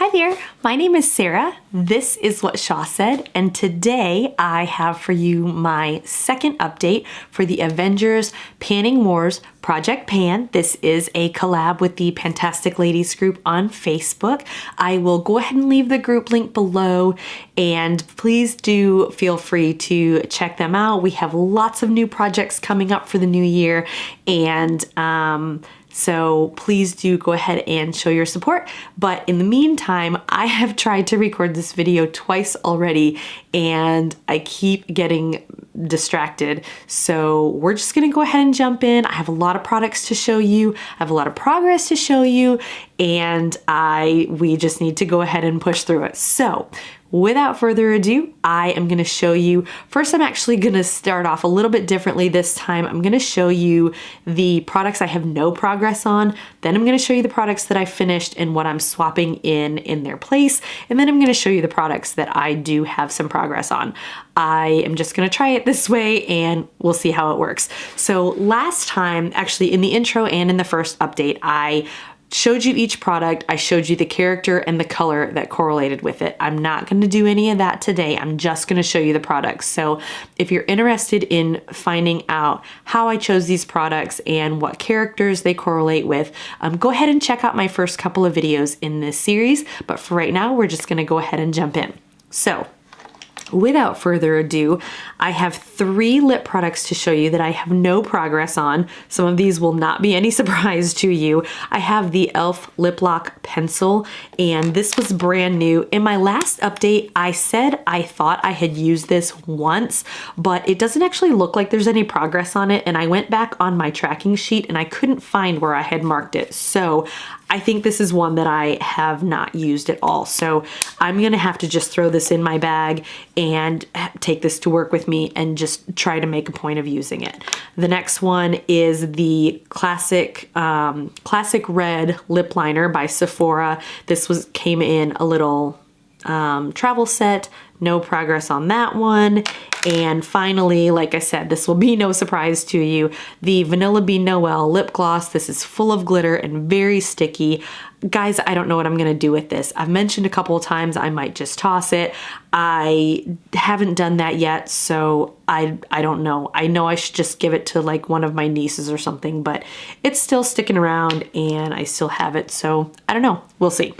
Hi there, my name is Sarah. This is What Shaw Said, and today I have for you my second update for the Avengers Panning Wars Project Pan. This is a collab with the Fantastic Ladies group on Facebook. I will go ahead and leave the group link below, and please do feel free to check them out. We have lots of new projects coming up for the new year, and so please do go ahead and show your support. But in the meantime, I have tried to record this video twice already and I keep getting distracted. So we're just gonna go ahead and jump in. I have a lot of products to show you. I have a lot of progress to show you, and we just need to go ahead and push through it. So without further ado, I am going to show you. First, I'm actually going to start off a little bit differently this time. I'm going to show you the products I have no progress on. Then I'm going to show you the products that I finished and what I'm swapping in their place. And then I'm going to show you the products that I do have some progress on. I am just going to try it this way and we'll see how it works. So last time, actually in the intro and in the first update, I showed you each product. I showed you the character and the color that correlated with it. I'm not going to do any of that today. I'm just going to show you the products. So if you're interested in finding out how I chose these products and what characters they correlate with, go ahead and check out my first couple of videos in this series. But for right now, we're just going to go ahead and jump in. So without further ado, I have 3 lip products to show you that I have no progress on. Some of these will not be any surprise to you. I have the e.l.f. Lip Lock Pencil, and this was brand new. In my last update, I said I thought I had used this once, but it doesn't actually look like there's any progress on it, and I went back on my tracking sheet and I couldn't find where I had marked it. So I think this is one that I have not used at all. So I'm gonna have to just throw this in my bag and take this to work with me and just try to make a point of using it. The next one is the classic red lip liner by Sephora. This came in a little travel set. No progress on that one. And finally, like I said, this will be no surprise to you, the Vanilla Bean Noel lip gloss. This is full of glitter and very sticky. Guys, I don't know what I'm gonna do with this. I've mentioned a couple of times I might just toss it. I haven't done that yet, so I don't know. I know I should just give it to like one of my nieces or something, but it's still sticking around and I still have it, so I don't know. We'll see.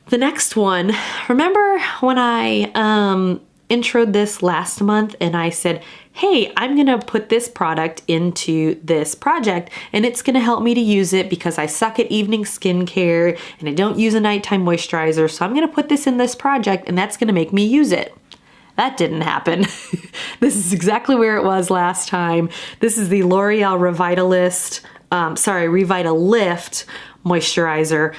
The next one, remember when I introed this last month and I said, hey, I'm gonna put this product into this project and it's gonna help me to use it because I suck at evening skincare and I don't use a nighttime moisturizer, so I'm gonna put this in this project and that's gonna make me use it. That didn't happen. This is exactly where it was last time. This is the L'Oreal Revitalift moisturizer.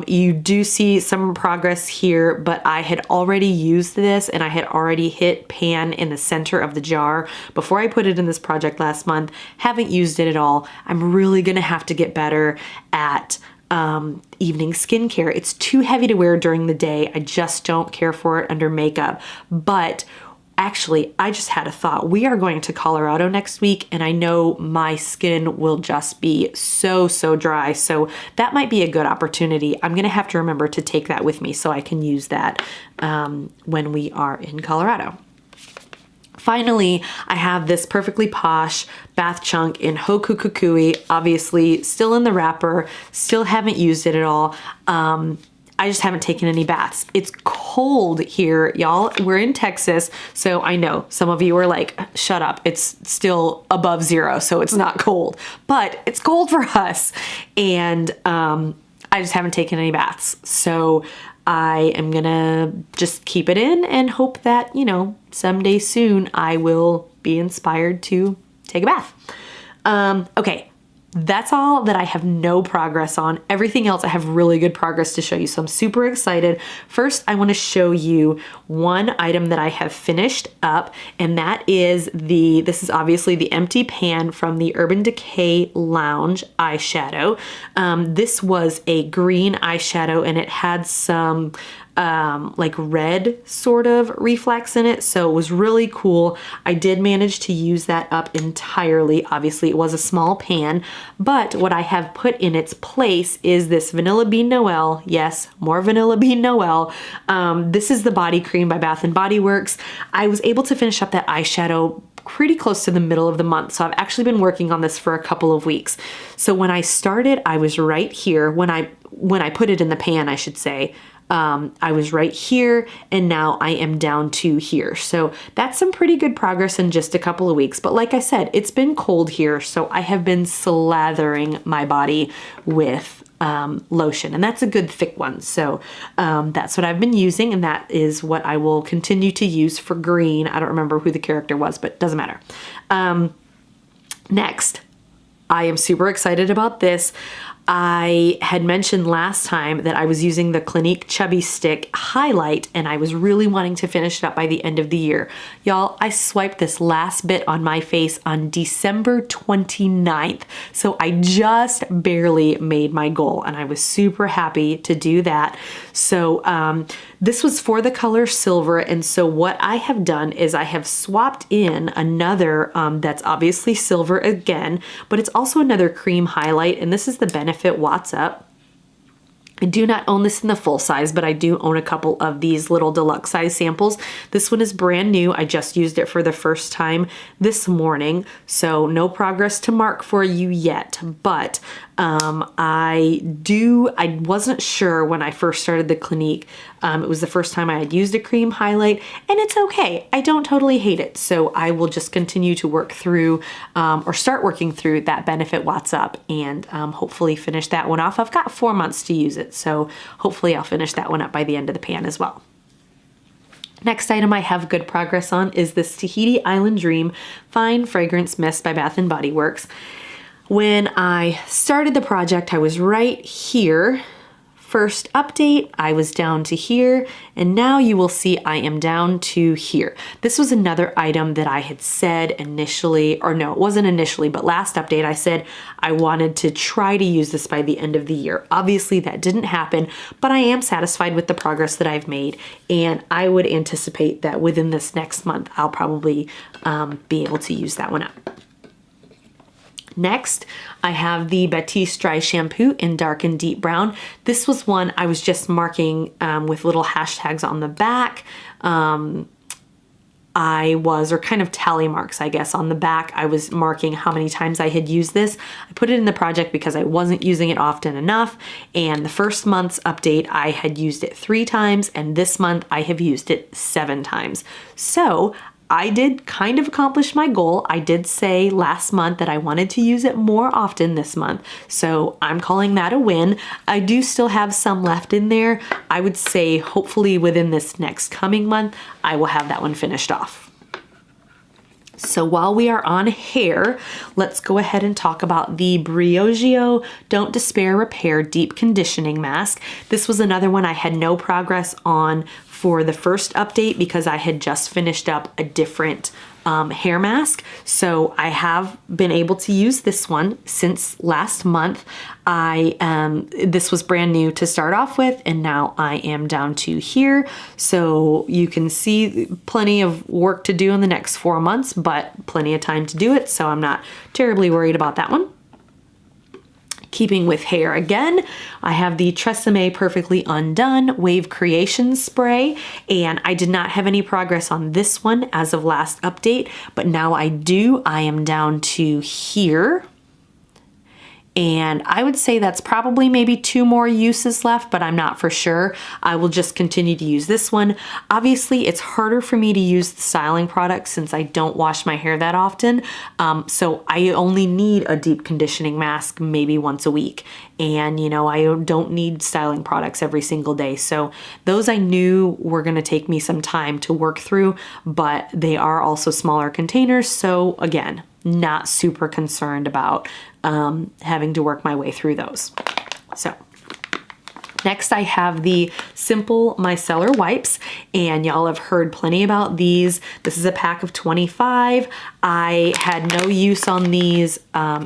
You do see some progress here, but I had already used this and I had already hit pan in the center of the jar before I put it in this project last month. Haven't used it at all. I'm really gonna have to get better at evening skincare. It's too heavy to wear during the day. I just don't care for it under makeup. But actually, I just had a thought. We are going to Colorado next week, and I know my skin will just be so dry. So that might be a good opportunity. I'm gonna have to remember to take that with me so I can use that when we are in Colorado. Finally, I have this Perfectly Posh bath chunk in Hoku Kukui, obviously still in the wrapper, still haven't used it at all. I just haven't taken any baths. It's cold here, y'all. We're in Texas, so I know some of you are like, shut up. It's still above 0, so it's not cold, but it's cold for us. And I just haven't taken any baths. So I am gonna just keep it in and hope that, you know, someday soon I will be inspired to take a bath. Okay. That's all that I have no progress on. Everything else I have really good progress to show you, so I'm super excited. First, I want to show you one item that I have finished up, and that is this is obviously the empty pan from the Urban Decay Lounge eyeshadow. This was a green eyeshadow and it had some like red sort of reflex in it. So it was really cool. I did manage to use that up entirely. Obviously it was a small pan, but what I have put in its place is this Vanilla Bean Noel. Yes, more Vanilla Bean Noel. This is the body cream by Bath & Body Works. I was able to finish up that eyeshadow pretty close to the middle of the month. So I've actually been working on this for a couple of weeks. So when I started, I was right here. When I put it in the pan, I should say, I was right here, and now I am down to here. So that's some pretty good progress in just a couple of weeks. But like I said, it's been cold here, so I have been slathering my body with lotion, and that's a good thick one. So that's what I've been using, and that is what I will continue to use for green. I don't remember who the character was, but it doesn't matter. Next, I am super excited about this. I had mentioned last time that I was using the Clinique Chubby Stick Highlight, and I was really wanting to finish it up by the end of the year. Y'all, I swiped this last bit on my face on December 29th, so I just barely made my goal, and I was super happy to do that. So this was for the color silver, and so what I have done is I have swapped in another that's obviously silver again, but it's also another cream highlight, and this is the Benefit Watts Up. I do not own this in the full size, but I do own a couple of these little deluxe size samples. This one is brand new. I just used it for the first time this morning, so no progress to mark for you yet, but I wasn't sure when I first started the Clinique. It was the first time I had used a cream highlight, and it's okay. I don't totally hate it. So I will just continue to work through, or start working through that Benefit Watts Up, and hopefully finish that one off. I've got 4 months to use it, so hopefully I'll finish that one up by the end of the pan as well. Next item I have good progress on is this CET Island Dream Fine Fragrance Mist by Bath & Body Works. When I started the project, I was right here. First update, I was down to here, and now you will see I am down to here. This was another item that I had said initially, or no, it wasn't initially, but last update I said I wanted to try to use this by the end of the year. Obviously that didn't happen, but I am satisfied with the progress that I've made, and I would anticipate that within this next month I'll probably be able to use that one up. Next, I have the Batiste Dry Shampoo in Dark and Deep Brown. This was one I was just marking with little hashtags on the back. Or kind of tally marks, I guess, on the back. I was marking how many times I had used this. I put it in the project because I wasn't using it often enough. And the first month's update, I had used it 3 times, and this month I have used it 7 times. So I did kind of accomplish my goal. I did say last month that I wanted to use it more often this month, so I'm calling that a win. I do still have some left in there. I would say hopefully within this next coming month, I will have that one finished off. So while we are on hair, let's go ahead and talk about the Briogeo Don't Despair Repair Deep Conditioning Mask. This was another one I had no progress on for the first update because I had just finished up a different hair mask. So I have been able to use this one since last month. This was brand new to start off with, and now I am down to here. So you can see plenty of work to do in the next 4 months, but plenty of time to do it. So I'm not terribly worried about that one. Keeping with hair again, I have the Tresemme Perfectly Undone Wave Creation Spray, and I did not have any progress on this one as of last update, but now I do. I am down to here. And I would say that's probably maybe 2 more uses left, but I'm not for sure. I will just continue to use this one. Obviously, it's harder for me to use the styling products since I don't wash my hair that often. So I only need a deep conditioning mask maybe once a week. And you know, I don't need styling products every single day. So those I knew were gonna take me some time to work through, but they are also smaller containers. So again, not super concerned about having to work my way through those. So next I have the Simple Micellar Wipes, and y'all have heard plenty about these. This is a pack of 25. I had no use on these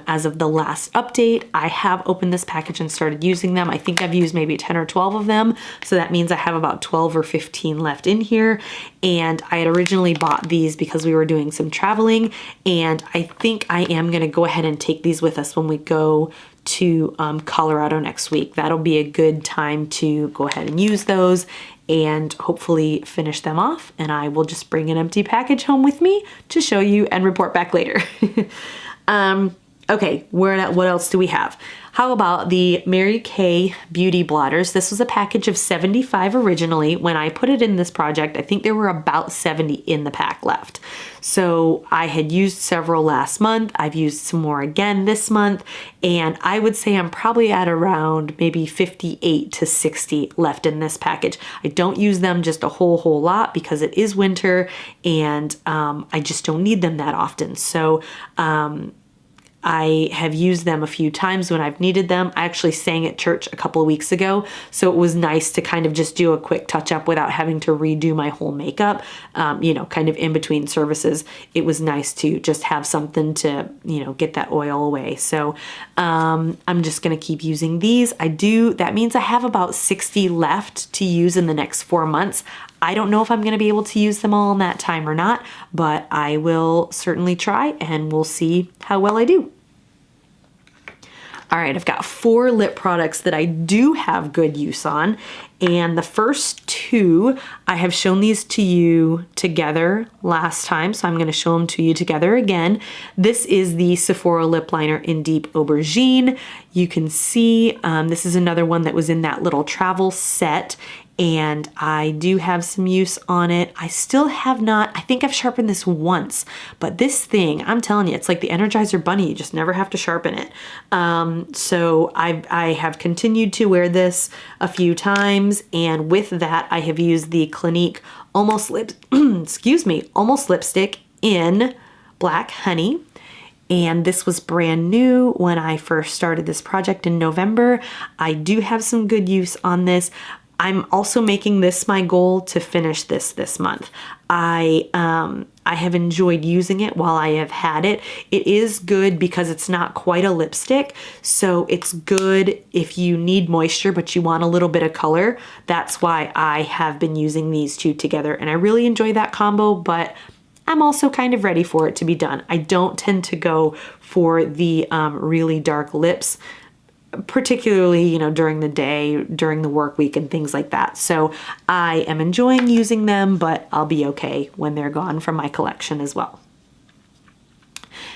as of the last update. I have opened this package and started using them. I think I've used maybe 10 or 12 of them. So that means I have about 12 or 15 left in here. And I had originally bought these because we were doing some traveling. And I think I am gonna go ahead and take these with us when we go to Colorado next week. That'll be a good time to go ahead and use those and hopefully finish them off. And I will just bring an empty package home with me to show you and report back later. Okay, what else do we have? How about the Mary Kay Beauty Blotters? This was a package of 75 originally. When I put it in this project, I think there were about 70 in the pack left. So I had used several last month. I've used some more again this month. And I would say I'm probably at around maybe 58 to 60 left in this package. I don't use them just a whole lot because it is winter and I just don't need them that often. So I have used them a few times when I've needed them. I actually sang at church a couple of weeks ago, so it was nice to kind of just do a quick touch up without having to redo my whole makeup, you know, kind of in between services. It was nice to just have something to, you know, get that oil away. So I'm just gonna keep using these. That means I have about 60 left to use in the next 4 months. I don't know if I'm gonna be able to use them all in that time or not, but I will certainly try and we'll see how well I do. All right, I've got 4 lip products that I do have good use on. And the first 2, I have shown these to you together last time, so I'm gonna show them to you together again. This is the Sephora Lip Liner in Deep Aubergine. You can see this is another one that was in that little travel set. And I do have some use on it. I still have not, I think I've sharpened this once, but this thing, I'm telling you, it's like the Energizer Bunny. You just never have to sharpen it. So I have continued to wear this a few times. And with that, I have used the Clinique Almost Lipstick in Black Honey. And this was brand new when I first started this project in November. I do have some good use on this. I'm also making this my goal to finish this month. I have enjoyed using it while I have had it. It is good because it's not quite a lipstick, so it's good if you need moisture but you want a little bit of color. That's why I have been using these two together, and I really enjoy that combo, but I'm also kind of ready for it to be done. I don't tend to go for the really dark lips, particularly, you know, during the day, during the work week and things like that. So I am enjoying using them, but I'll be okay when they're gone from my collection as well.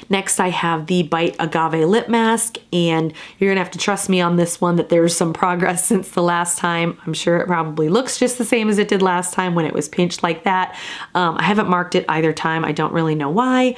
Next, I have the Bite Agave Lip Mask, and you're gonna have to trust me on this one that there's some progress since the last time. I'm sure it probably looks just the same as it did last time when it was pinched like that. I haven't marked it either time. I don't really know why.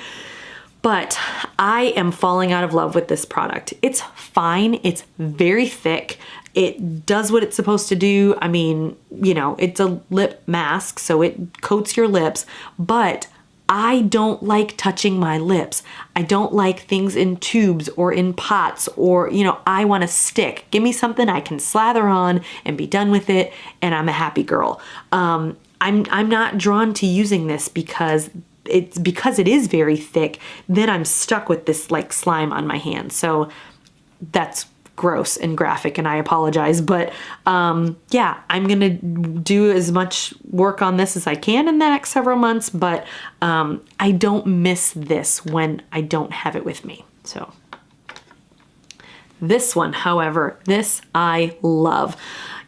But I am falling out of love with this product. It's fine. It's very thick. It does what it's supposed to do. I mean, you know, it's a lip mask, so it coats your lips, but I don't like touching my lips. I don't like things in tubes or in pots, or, you know, I want a stick. Give me something I can slather on and be done with it, and I'm a happy girl. I'm not drawn to using this because it is very thick, then I'm stuck with this like slime on my hand. So that's gross and graphic, and I apologize, but yeah, I'm gonna do as much work on this as I can in the next several months, but I don't miss this when I don't have it with me. So this one, however, this I love.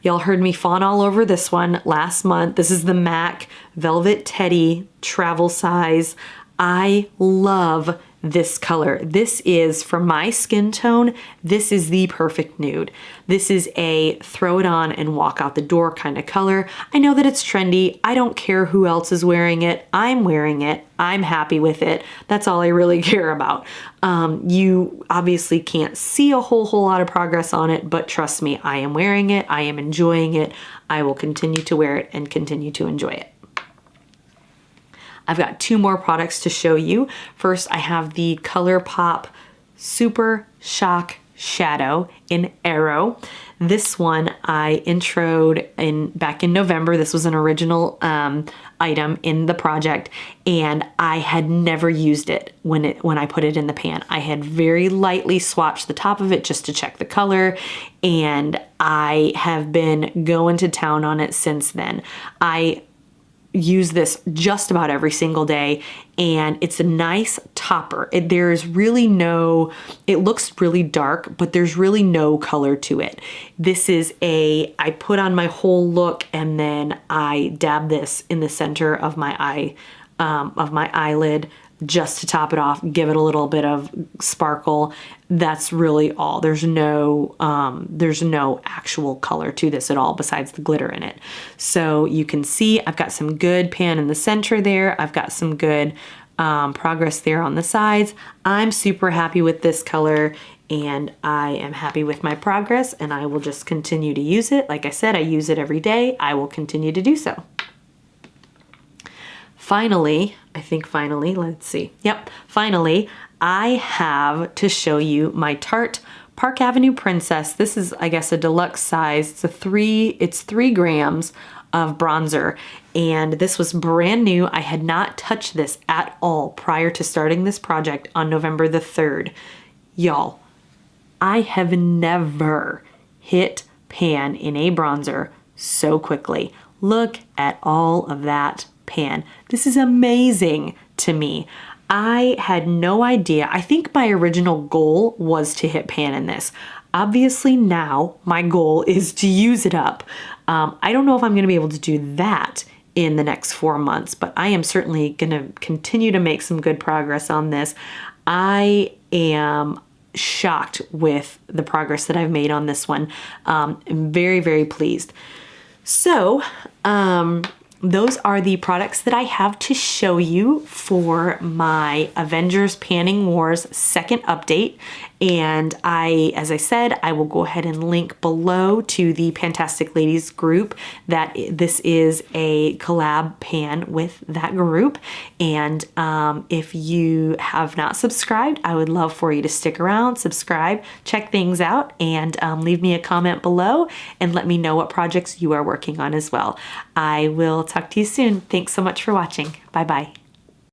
Y'all heard me fawn all over this one last month. This is the MAC Velvet Teddy travel size. I love this color. This is, for my skin tone, this is the perfect nude. This is a throw it on and walk out the door kind of color. I know that it's trendy. I don't care who else is wearing it. I'm wearing it. I'm happy with it. That's all I really care about. You obviously can't see a whole lot of progress on it, but trust me, I am wearing it. I am enjoying it. I will continue to wear it and continue to enjoy it. I've got 2 more products to show you. First, I have the Colourpop Super Shock shadow in Arrow. This one I introed back in November. This was an original item in the project, and I had never used it when I put it in the pan. I had very lightly swatched the top of it just to check the color, and I have been going to town on it since then. I use this just about every single day, and it's a nice topper. There's really no, it looks really dark, but there's really no color to it. This is I put on my whole look, and then I dab this in the center of my eyelid just to top it off, give it a little bit of sparkle. That's really all. There's no actual color to this at all besides the glitter in it. So you can see I've got some good pan in the center there. I've got some good progress there on the sides. I'm super happy with this color, and I am happy with my progress, and I will just continue to use it. Like I said, I use it every day. I will continue to do so. Finally, let's see. Yep, finally, I have to show you my Tarte Park Avenue Princess. This is, I guess, a deluxe size. It's 3 grams of bronzer, and this was brand new. I had not touched this at all prior to starting this project on November the 3rd. Y'all, I have never hit pan in a bronzer so quickly. Look at all of that pan. This is amazing to me. I had no idea. I think my original goal was to hit pan in this. Obviously now my goal is to use it up. I don't know if I'm going to be able to do that in the next 4 months, but I am certainly going to continue to make some good progress on this. I am shocked with the progress that I've made on this one. I'm very, very pleased. So, those are the products that I have to show you for my Avengers Panning Wars second update. And as I said, I will go ahead and link below to the Fantastic Ladies group. This is a collab pan with that group. And if you have not subscribed, I would love for you to stick around, subscribe, check things out, and leave me a comment below and let me know what projects you are working on as well. I will talk to you soon. Thanks so much for watching. Bye-bye.